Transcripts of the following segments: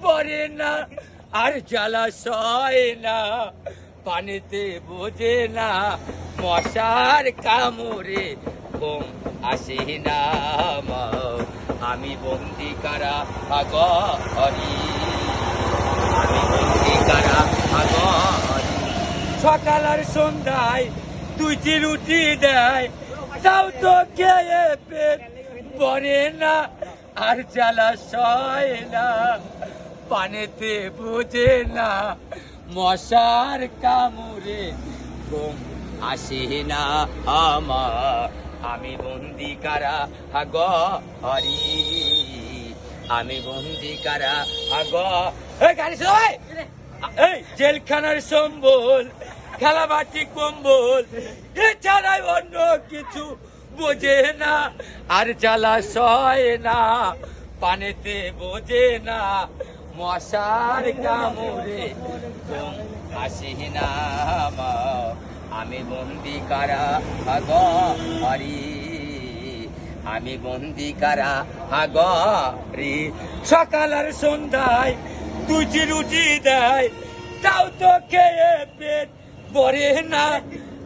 পরে না আর জ্বালা সয় না পানিতে বোঝে না মশার কামড়ে ঘুম আসে না আমি বন্দি কারা ঘরে আমি বন্দি কারা ঘরে সকাল আর সন্ধ্যায় দুইটি রুটি দেয় তাও তো খেয়ে পেট পরে না আর জ্বালা সয় না পানিতে বোঝে না মশার কামড়ে ঘুম আসে না আমার আমি বন্দি কারা ঘরে আমি বন্দি কারা গাড়ি সবাই এই জেলখানার সম্বল খেলাবাটি কম্বল এছাড়াই অন্য কিছু বোঝে না আর জ্বালা সয় না পানিতে বোঝে না মশার কামড়ে ঘুম আসে না আমি বন্দি কারা ঘরে আমি বন্দি কারা ঘরে সকাল আর সন্ধ্যায় দুটি রুটি দেয় তাও তো খেয়ে পেট ভরে না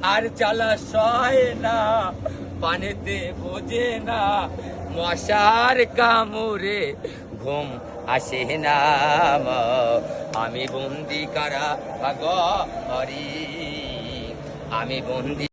আর জ্বালা সয় না পানিতে বোঝে না মশার কামড়ে ঘুম আসে না আমি বন্দি কারা ঘরে আমি বন্দি